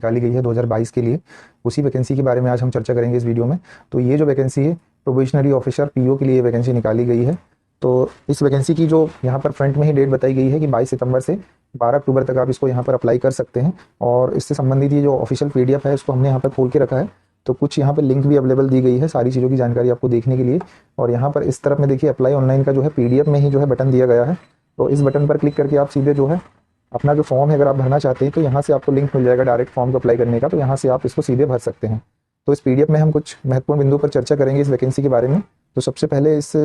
निकाली गई है 2022 के लिए, उसी वैकेंसी के बारे में आज हम चर्चा करेंगे इस वीडियो में। तो ये जो वैकेंसी है प्रोबेशनरी ऑफिसर पीओ के लिए वैकेंसी निकाली गई है। तो इस वैकेंसी की जो यहाँ पर फ्रंट में ही डेट बताई गई है कि 22 सितंबर से 12 अक्टूबर तक आप इसको यहाँ पर अप्लाई कर सकते हैं। और इससे संबंधित ये जो ऑफिशियल पीडीएफ है उसको हमने यहाँ पर खोल के रखा है, तो कुछ यहाँ पर लिंक भी अवेलेबल दी गई है सारी चीज़ों की जानकारी आपको देखने के लिए। और यहाँ पर इस तरफ में देखिए अप्लाई ऑनलाइन का जो है पीडीएफ में ही जो है बटन दिया गया है। तो इस बटन पर क्लिक करके आप सीधे जो है अपना जो फॉर्म है अगर आप भरना चाहते हैं तो यहाँ से आपको लिंक मिल जाएगा डायरेक्ट फॉर्म को अप्लाई करने का, तो यहाँ से आप इसको सीधे भर सकते हैं। तो इस पीडीएफ में हम कुछ महत्वपूर्ण बिंदु पर चर्चा करेंगे इस वैकेंसी के बारे में। तो सबसे पहले इस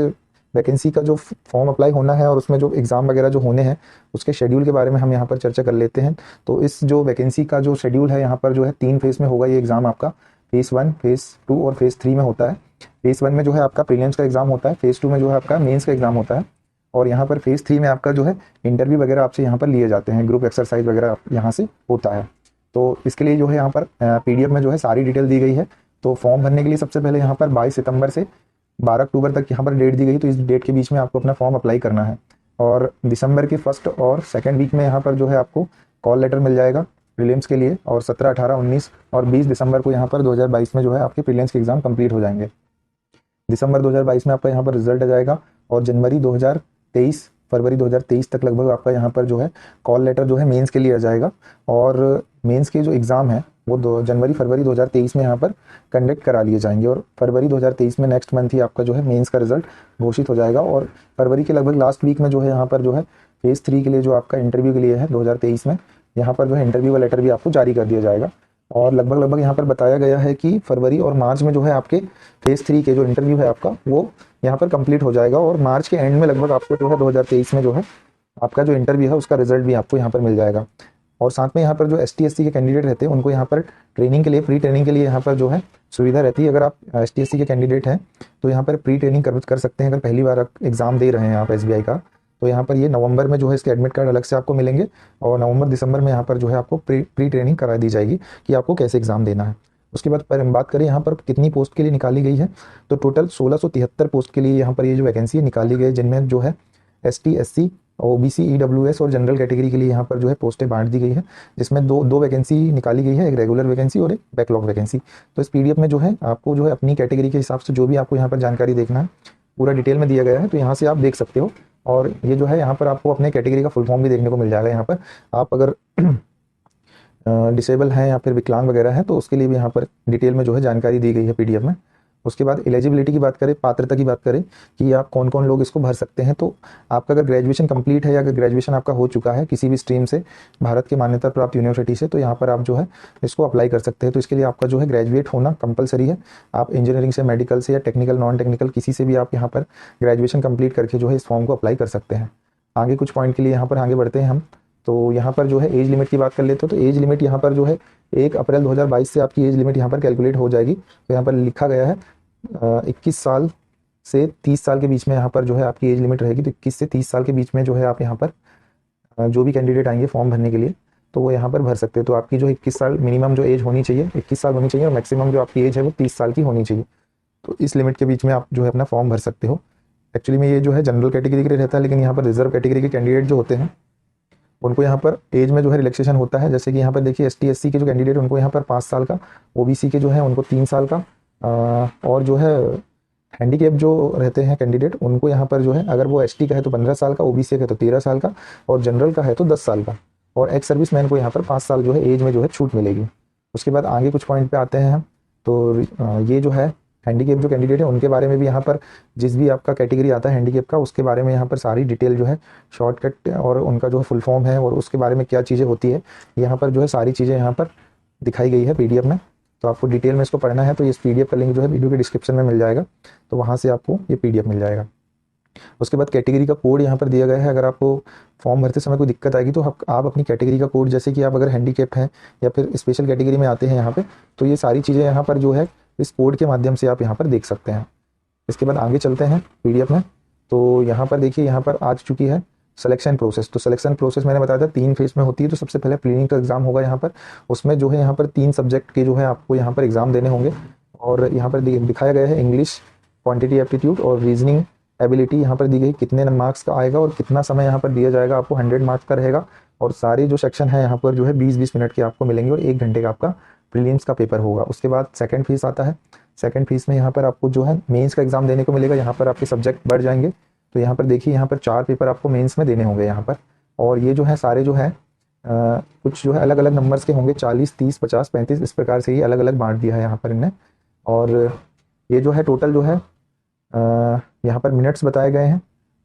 वैकेंसी का जो फॉर्म अप्लाई होना है और उसमें जो एग्ज़ाम वगैरह जो होने हैं उसके शेड्यूल के बारे में हम यहाँ पर चर्चा कर लेते हैं। तो इस जो वैकेंसी का जो शेड्यूल है यहाँ पर जो है 3 फेज़ में होगा ये एग्ज़ाम आपका। फेज़ 1, फेज़ 2 और फेज़ 3 में होता है। फेज़ 1 में जो है आपका प्रीलिम्स का एग्ज़ाम होता है, फेज़ 2 में जो है आपका मेंस का एग्ज़ाम होता है, और यहाँ पर फेज़ 3 में आपका जो है इंटरव्यू वगैरह आपसे यहाँ पर लिए जाते हैं, ग्रुप एक्सरसाइज वगैरह यहाँ से होता है। तो इसके लिए जो है यहाँ पर पीडीएफ में जो है सारी डिटेल दी गई है। तो फॉर्म भरने के लिए सबसे पहले यहाँ पर 22 सितंबर से 12 अक्टूबर तक यहाँ पर डेट दी गई, तो इस डेट के बीच में आपको अपना फॉर्म अप्लाई करना है। और दिसंबर के फर्स्ट और सेकेंड वीक में यहाँ पर जो है आपको कॉल लेटर मिल जाएगा प्रीलिम्स के लिए, और 17, 18, 19 और 20 दिसंबर को यहाँ पर 2022 में जो है आपके प्रीलिम्स के एग्ज़ाम कंप्लीट हो जाएंगे। दिसंबर 2022 में आपका यहाँ पर रिजल्ट आ जाएगा, और फरवरी 2023 तक लगभग आपका यहाँ पर जो है कॉल लेटर जो है मेंस के लिए आ जाएगा। और मेंस के जो एग्ज़ाम है वो फरवरी 2023 में यहाँ पर कंडक्ट करा लिए जाएंगे, और फरवरी 2023 में नेक्स्ट मंथ ही आपका जो है मेंस का रिजल्ट घोषित हो जाएगा। और फरवरी के लगभग लास्ट वीक में जो है यहाँ पर जो है फेज़ 3 के लिए जो आपका इंटरव्यू के लिए है 2023 में, यहाँ पर जो है इंटरव्यू का लेटर भी आपको जारी कर दिया जाएगा। और लगभग यहाँ पर बताया गया है कि फरवरी और मार्च में जो है आपके फेज़ 3 के जो इंटरव्यू है आपका वो यहाँ पर कंप्लीट हो जाएगा, और मार्च के एंड में लगभग आपको जो है 2023 में जो है आपका जो इंटरव्यू है उसका रिजल्ट भी आपको यहाँ पर मिल जाएगा। और साथ में यहाँ पर जो ST/SC के कैंडिडेट रहते हैं उनको यहाँ पर ट्रेनिंग के लिए, प्री ट्रेनिंग के लिए यहाँ पर जो है सुविधा रहती है। अगर आप ST/SC के कैंडिडेट हैं तो यहाँ पर प्री ट्रेनिंग कर सकते हैं। अगर पहली बार एग्जाम दे रहे हैं आप SBI का, तो यहाँ पर ये नवंबर में जो है इसके एडमिट कार्ड अलग से आपको मिलेंगे, और नवंबर दिसंबर में यहाँ पर जो है आपको प्री ट्रेनिंग करा दी जाएगी कि आपको कैसे एग्जाम देना है। उसके बाद पर हम बात करें यहाँ पर कितनी पोस्ट के लिए निकाली गई है, तो टोटल 1673 पोस्ट के लिए यहाँ पर ये जो वैकेंसी निकाली गई, जिनमें जो है ST/SC, OBC, EWS और जनरल कैटेगरी के लिए यहाँ पर जो है पोस्टें बांट दी गई है, जिसमें दो वैकेंसी निकाली गई है, एक रेगुलर वैकेंसी और एक बैकलॉग वैकेंसी। तो इस पीडीएफ में जो है आपको जो है अपनी कैटेगरी के हिसाब से जो भी आपको यहाँ पर जानकारी देखना है पूरा डिटेल में दिया गया है, तो यहाँ से आप देख सकते हो। और ये जो है यहाँ पर आपको अपने कैटेगरी का फुल फॉर्म भी देखने को मिल जाएगा। यहाँ पर आप अगर डिसेबल हैं या फिर विकलांग वगैरह है तो उसके लिए भी यहाँ पर डिटेल में जो है जानकारी दी गई है पीडीएफ में। उसके बाद एलिजिबिलिटी की बात करें, पात्रता की बात करें कि आप कौन कौन लोग इसको भर सकते हैं, तो आपका अगर ग्रेजुएशन कंप्लीट है या अगर ग्रेजुएशन आपका हो चुका है किसी भी स्ट्रीम से, भारत के मान्यता प्राप्त यूनिवर्सिटी से, तो यहाँ पर आप जो है इसको अप्लाई कर सकते हैं। तो इसके लिए आपका जो है ग्रेजुएट होना कंपलसरी है। आप इंजीनियरिंग से, मेडिकल से या टेक्निकल, नॉन टेक्निकल किसी से भी आप यहाँ पर ग्रेजुएशन कंप्लीट करके जो है इस फॉर्म को अप्लाई कर सकते हैं। आगे कुछ पॉइंट के लिए यहाँ पर आगे बढ़ते हैं हम। तो यहाँ पर जो है एज लिमिट की बात कर लेते हो, तो एज लिमिट यहाँ पर जो है 1 अप्रैल 2022 से आपकी एज लिमिट यहाँ पर कैलकुलेट हो जाएगी। तो यहाँ पर लिखा गया है 21 साल से 30 साल के बीच में यहाँ पर जो है आपकी एज लिमिट रहेगी। तो 21 से 30 साल के बीच में जो है आप यहाँ पर जो भी कैंडिडेट आएंगे फॉर्म भरने के लिए तो वो यहाँ पर भर सकते हैं। तो आपकी जो 21 साल मिनिमम जो एज होनी चाहिए 21 साल होनी चाहिए, और मैक्सिमम जो आपकी एज है वो 30 साल की होनी चाहिए। तो इस लिमिट के बीच में आप जो है अपना फॉर्म भर सकते हो। एक्चुअली में ये जो है जनरल कैटेगरी के लिए रहता है, लेकिन यहाँ पर रिजर्व कैटेगरी के कैंडिडेट जो होते हैं उनको यहाँ पर एज में जो है रिलैक्सेशन होता है। जैसे कि यहाँ पर देखिए ST/SC के जो कैंडिडेट उनको यहाँ पर 5 साल का, OBC के जो है उनको 3 साल का, और जो है हैंडीकैप जो रहते हैं कैंडिडेट उनको यहाँ पर जो है अगर वो ST का है तो 15 साल का, OBC का है तो 13 साल का, और जनरल का है तो 10 साल का, और एक्स सर्विस मैन को यहाँ पर 5 साल जो है एज में जो है छूट मिलेगी। उसके बाद आगे कुछ पॉइंट पे आते हैं हम। तो ये जो है हैंडीकैप जो कैंडिडेट है उनके बारे में भी यहाँ पर जिस भी आपका कैटेगरी आता है हैंडीकैप का उसके बारे में यहाँ पर सारी डिटेल जो है शॉर्टकट और उनका जो फुल फॉर्म है और उसके बारे में क्या चीज़ें होती है यहाँ पर जो है सारी चीज़ें यहाँ पर दिखाई गई है पीडीएफ में। तो आपको डिटेल में इसको पढ़ना है तो इस पीडीएफ का लिंक जो है वीडियो के डिस्क्रिप्शन में मिल जाएगा, तो वहाँ से आपको ये पीडीएफ मिल जाएगा। उसके बाद कैटेगरी का कोड यहाँ पर दिया गया है। अगर आपको फॉर्म भरते समय कोई दिक्कत आएगी तो आप अपनी कैटेगरी का कोड, जैसे कि आप अगर हैंडीकैप्ड हैं या फिर स्पेशल कैटेगरी में आते हैं यहाँ पे, तो ये सारी चीज़ें यहाँ पर जो है इस कोड के माध्यम से आप यहाँ पर देख सकते हैं। इसके बाद आगे चलते हैं पीडीएफ में। तो यहाँ पर देखिए यहाँ पर आ चुकी है सिलेक्शन प्रोसेस। तो सिलेक्शन प्रोसेस मैंने बताया था 3 फेज में होती है। तो सबसे पहले प्रीलिमिनरी का एग्जाम होगा यहाँ पर, उसमें जो है यहाँ पर 3 सब्जेक्ट के जो है आपको यहाँ पर एग्जाम देने होंगे, और यहाँ पर दिखाया गया है इंग्लिश, क्वांटिटी एप्टीट्यूड और रीजनिंग एबिलिटी यहाँ पर दी गई कितने मार्क्स का आएगा और कितना समय यहाँ पर दिया जाएगा आपको। 100 मार्क्स का रहेगा और सारे जो सेक्शन है यहाँ पर जो है 20-20 मिनट के आपको मिलेंगे और 1 घंटे का आपका प्रीलिम्स का पेपर होगा। उसके बाद सेकंड फेज़ आता है। सेकंड फेज़ में यहाँ पर आपको जो है मेंस का एग्ज़ाम देने को मिलेगा। यहाँ पर आपके सब्जेक्ट बढ़ जाएंगे। तो यहाँ पर देखिए, यहाँ पर 4 पेपर आपको मेंस में देने होंगे यहाँ पर। और ये जो है सारे जो है कुछ जो है अलग अलग नंबर्स के होंगे, 40, 30, 50, 35, इस प्रकार से ये अलग अलग बांट दिया है यहाँ पर इनने। और ये जो है टोटल जो है यहाँ पर मिनट्स बताए गए हैं।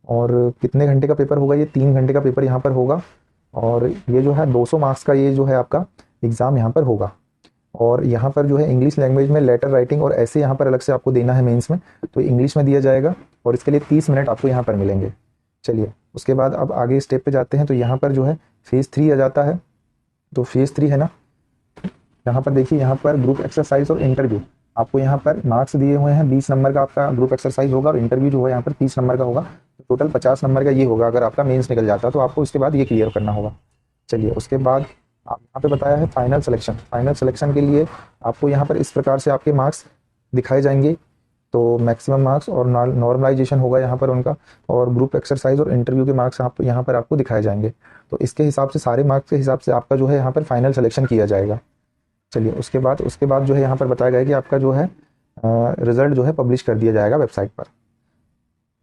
और कितने घंटे का पेपर होगा, ये 3 घंटे का पेपर यहाँ पर होगा। और ये जो है 200 मार्क्स का ये जो है आपका एग्ज़ाम यहाँ पर होगा। और यहाँ पर जो है इंग्लिश लैंग्वेज में लेटर राइटिंग और ऐसे यहाँ पर अलग से आपको देना है मेंस में, तो इंग्लिश में दिया जाएगा और इसके लिए 30 मिनट आपको यहाँ पर मिलेंगे। चलिए, उसके बाद अब आगे स्टेप पे जाते हैं। तो यहाँ पर जो है फेज़ 3 आ जाता है। तो फेज़ 3 है ना, यहाँ पर देखिए, यहाँ पर ग्रुप एक्सरसाइज और इंटरव्यू आपको यहाँ पर मार्क्स दिए हुए हैं। 20 नंबर का आपका ग्रुप एक्सरसाइज होगा और इंटरव्यू जो है यहाँ पर 30 नंबर का होगा। तो टोटल 50 नंबर का ये होगा। अगर आपका मेंस निकल जाता है तो आपको इसके बाद ये क्लियर करना होगा। चलिए, उसके बाद आप यहाँ पे बताया है फाइनल सिलेक्शन। फाइनल सिलेक्शन के लिए आपको यहाँ पर इस प्रकार से आपके मार्क्स दिखाए जाएंगे। तो मैक्सिमम मार्क्स और नॉर्मलाइजेशन होगा यहाँ पर उनका, और ग्रुप एक्सरसाइज और इंटरव्यू के मार्क्स आप यहाँ पर आपको दिखाए जाएंगे। तो इसके हिसाब से, सारे मार्क्स के हिसाब से आपका जो है यहाँ पर फाइनल सिलेक्शन किया जाएगा। चलिए, उसके बाद जो है यहाँ पर बताया गया है कि आपका जो है रिजल्ट जो है पब्लिश कर दिया जाएगा वेबसाइट पर।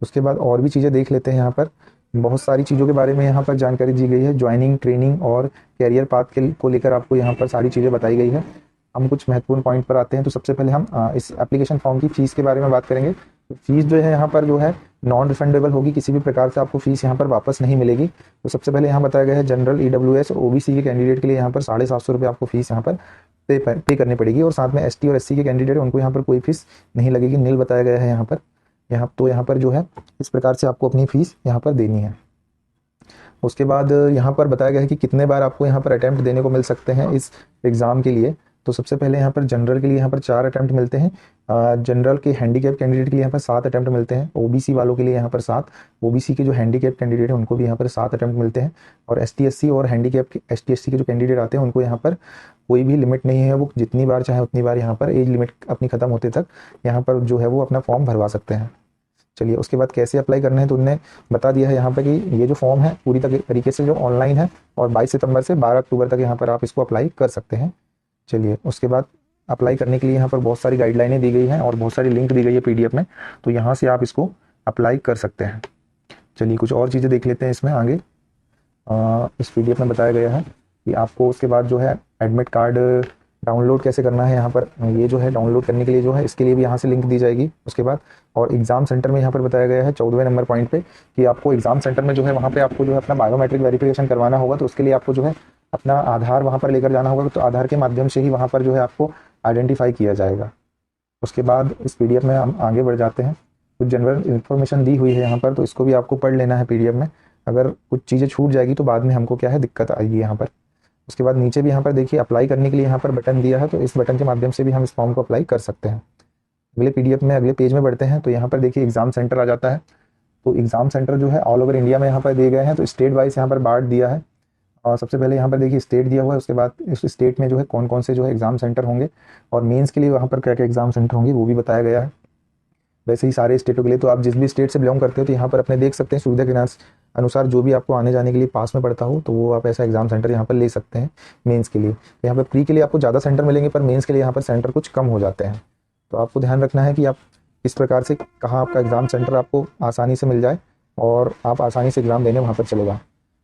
उसके बाद और भी चीज़ें देख लेते हैं। यहाँ पर बहुत सारी चीज़ों के बारे में यहाँ पर जानकारी दी गई है। ज्वाइनिंग, ट्रेनिंग और कैरियर पाथ को लेकर आपको यहाँ पर सारी चीज़ें बताई गई है। हम कुछ महत्वपूर्ण पॉइंट पर आते हैं। तो सबसे पहले हम इस एप्लीकेशन फॉर्म की फ़ीस के बारे में बात करेंगे। तो फीस जो है यहाँ पर जो है नॉन रिफंडेबल होगी, किसी भी प्रकार से आपको फीस यहाँ पर वापस नहीं मिलेगी। तो सबसे पहले यहाँ बताया गया है जनरल, EWS और OBC के कैंडिडेट के लिए यहाँ पर 750 रुपये आपको फीस यहाँ पर पे करनी पड़ेगी। और साथ में ST और SC के कैंडिडेट उनको यहाँ पर कोई फीस नहीं लगेगी, नील बताया गया है यहाँ पर। यहाँ पर जो है इस प्रकार से आपको अपनी फ़ीस यहाँ पर देनी है। उसके बाद यहाँ पर बताया गया है कि कितने बार आपको यहाँ पर अटैम्प्ट देने को मिल सकते हैं इस एग्ज़ाम के लिए। तो सबसे पहले यहाँ पर जनरल के लिए यहाँ पर 4 अटैम्प्ट मिलते हैं। जनरल के हैंडीकैप कैंडिडेट के लिए यहाँ पर 7 अटैम्प्ट मिलते हैं। OBC वालों के लिए यहाँ पर 7, OBC के जो हैंडीकैप कैंडिडेट हैं उनको भी यहाँ पर 7 अटैम्प्ट मिलते हैं। और ST SC और हैंडीकैप ST SC के जो कैंडिडेट आते हैं उनको यहाँ पर कोई भी लिमिट नहीं है, वो जितनी बार चाहे उतनी बार यहाँ पर एज लिमिट अपनी ख़त्म होते तक यहाँ पर जो है वो अपना फॉर्म भरवा सकते हैं। चलिए, उसके बाद कैसे अप्लाई करना है तो उन्होंने बता दिया है यहाँ पर कि ये जो फॉर्म है पूरी तरीके से जो ऑनलाइन है और 22 सितंबर से 12 अक्टूबर तक यहाँ पर आप इसको अप्लाई कर सकते हैं। चलिए, उसके बाद अप्लाई करने के लिए यहाँ पर बहुत सारी गाइडलाइनें दी गई हैं और बहुत सारी लिंक दी गई है PDF में, तो यहाँ से आप इसको अप्लाई कर सकते हैं। चलिए, कुछ और चीज़ें देख लेते हैं इसमें आगे। इस PDF में बताया गया है कि आपको उसके बाद जो है एडमिट कार्ड डाउनलोड कैसे करना है। यहाँ पर ये जो है डाउनलोड करने के लिए जो है इसके लिए भी यहाँ से लिंक दी जाएगी। उसके बाद और एग्ज़ाम सेंटर में यहाँ पर बताया गया है 14वें नंबर पॉइंट पे कि आपको एग्ज़ाम सेंटर में जो है वहाँ पे आपको जो है अपना बायोमेट्रिक वेरिफिकेशन करवाना होगा। तो उसके लिए आपको जो है अपना आधार वहाँ पर लेकर जाना होगा। तो आधार के माध्यम से ही वहाँ पर जो है आपको आइडेंटिफाई किया जाएगा। उसके बाद इस PDF में हम आगे बढ़ जाते हैं। कुछ जनरल इन्फॉर्मेशन दी हुई है यहाँ पर, तो इसको भी आपको पढ़ लेना है PDF में। अगर कुछ चीज़ें छूट जाएगी तो बाद में हमको क्या है दिक्कत आएगी यहाँ पर। उसके बाद नीचे भी यहाँ पर देखिए अप्लाई करने के लिए यहाँ पर बटन दिया है, तो इस बटन के माध्यम से भी हम इस फॉर्म को अप्लाई कर सकते हैं। अगले PDF में अगले पेज में बढ़ते हैं। तो यहाँ पर देखिए एग्ज़ाम सेंटर आ जाता है। तो एग्ज़ाम सेंटर जो है ऑल ओवर इंडिया में यहाँ पर दिए गए हैं। तो स्टेट वाइज यहाँ पर बांट दिया है। और सबसे पहले यहाँ पर देखिए स्टेट दिया हुआ है। उसके बाद इस स्टेट में जो है कौन कौन से जो है एग्ज़ाम सेंटर होंगे और मेंस के लिए वहाँ पर क्या क्या एग्ज़ाम सेंटर होंगे वो भी बताया गया है। वैसे ही सारे स्टेटों के लिए, तो आप जिस भी स्टेट से बिलोंग करते हो तो यहाँ पर अपने देख सकते हैं सुविधा के अनुसार जो भी आपको आने जाने के लिए पास में पड़ता हो तो वो आप ऐसा एग्ज़ाम सेंटर यहाँ पर ले सकते हैं मेंस के लिए। यहाँ पर प्री के लिए आपको ज़्यादा सेंटर मिलेंगे, पर मेंस के लिए यहाँ पर सेंटर कुछ कम हो जाते हैं। तो आपको ध्यान रखना है कि आप इस प्रकार से कहाँ आपका एग्ज़ाम सेंटर आपको आसानी से मिल जाए और आप आसानी से एग्ज़ाम देने वहाँ पर चले जाएँ।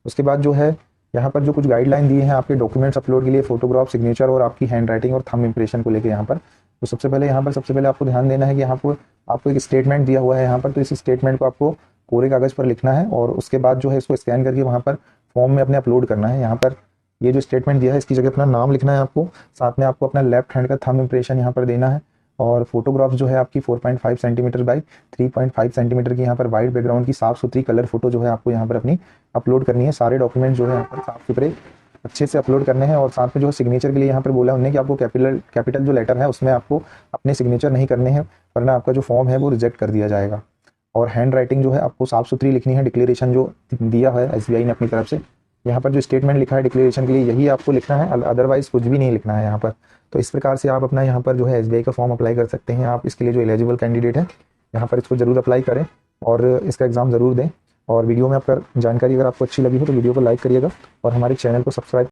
उसके बाद जो है यहाँ पर जो कुछ गाइडलाइन दिए हैं आपके डॉक्यूमेंट्स अपलोड के लिए, फोटोग्राफ, सिग्नेचर और आपकी हैंड राइटिंग और थंब इंप्रेशन को लेकर यहाँ पर। तो सबसे पहले आपको ध्यान देना है कि यहाँ पर आपको एक स्टेटमेंट दिया हुआ है यहाँ पर। तो इस स्टेटमेंट को आपको कोरे कागज़ पर लिखना है और उसके बाद जो है इसको स्कैन करके वहाँ पर फॉर्म में अपने अपलोड करना है। यहाँ पर ये जो स्टेटमेंट दिया है इसकी जगह अपना नाम लिखना है आपको, साथ में आपको अपना लेफ्ट हैंड का थंब इंप्रेशन यहाँ पर देना है। और फोटोग्राफ्स जो है आपकी 4.5 सेंटीमीटर बाई 3.5 सेंटीमीटर की यहाँ पर वाइट बैकग्राउंड की साफ़ सुथरी कलर फोटो जो है आपको यहाँ पर अपनी अपलोड करनी है। सारे डॉक्यूमेंट जो है यहाँ पर साफ़ सुथरे अच्छे से अपलोड करने हैं। और साथ में जो है सिग्नेचर के लिए यहाँ पर बोला उन्होंने कि आपको कैपिटल जो लेटर है उसमें आपको अपने सिग्नेचर नहीं करने हैं, वरना आपका जो फॉर्म है वो रिजेक्ट कर दिया जाएगा। और हैंड राइटिंग जो है आपको साफ़ सुथरी लिखनी है। डिक्लेरेशन जो दिया है SBI ने अपनी तरफ से, यहाँ पर जो स्टेटमेंट लिखा है डिक्लेरेशन के लिए यही आपको लिखना है, अदरवाइज़ कुछ भी नहीं लिखना है यहाँ पर। तो इस प्रकार से आप अपना यहाँ पर जो है SBI का फॉर्म अप्लाई कर सकते हैं। आप इसके लिए जो एलिजिबल कैंडिडेट है यहाँ पर इसको ज़रूर अप्लाई करें और इसका एग्ज़ाम ज़रूर दें। और वीडियो में आपका जानकारी अगर आपको अच्छी लगी हो तो वीडियो को लाइक करिएगा और हमारे चैनल को सब्सक्राइब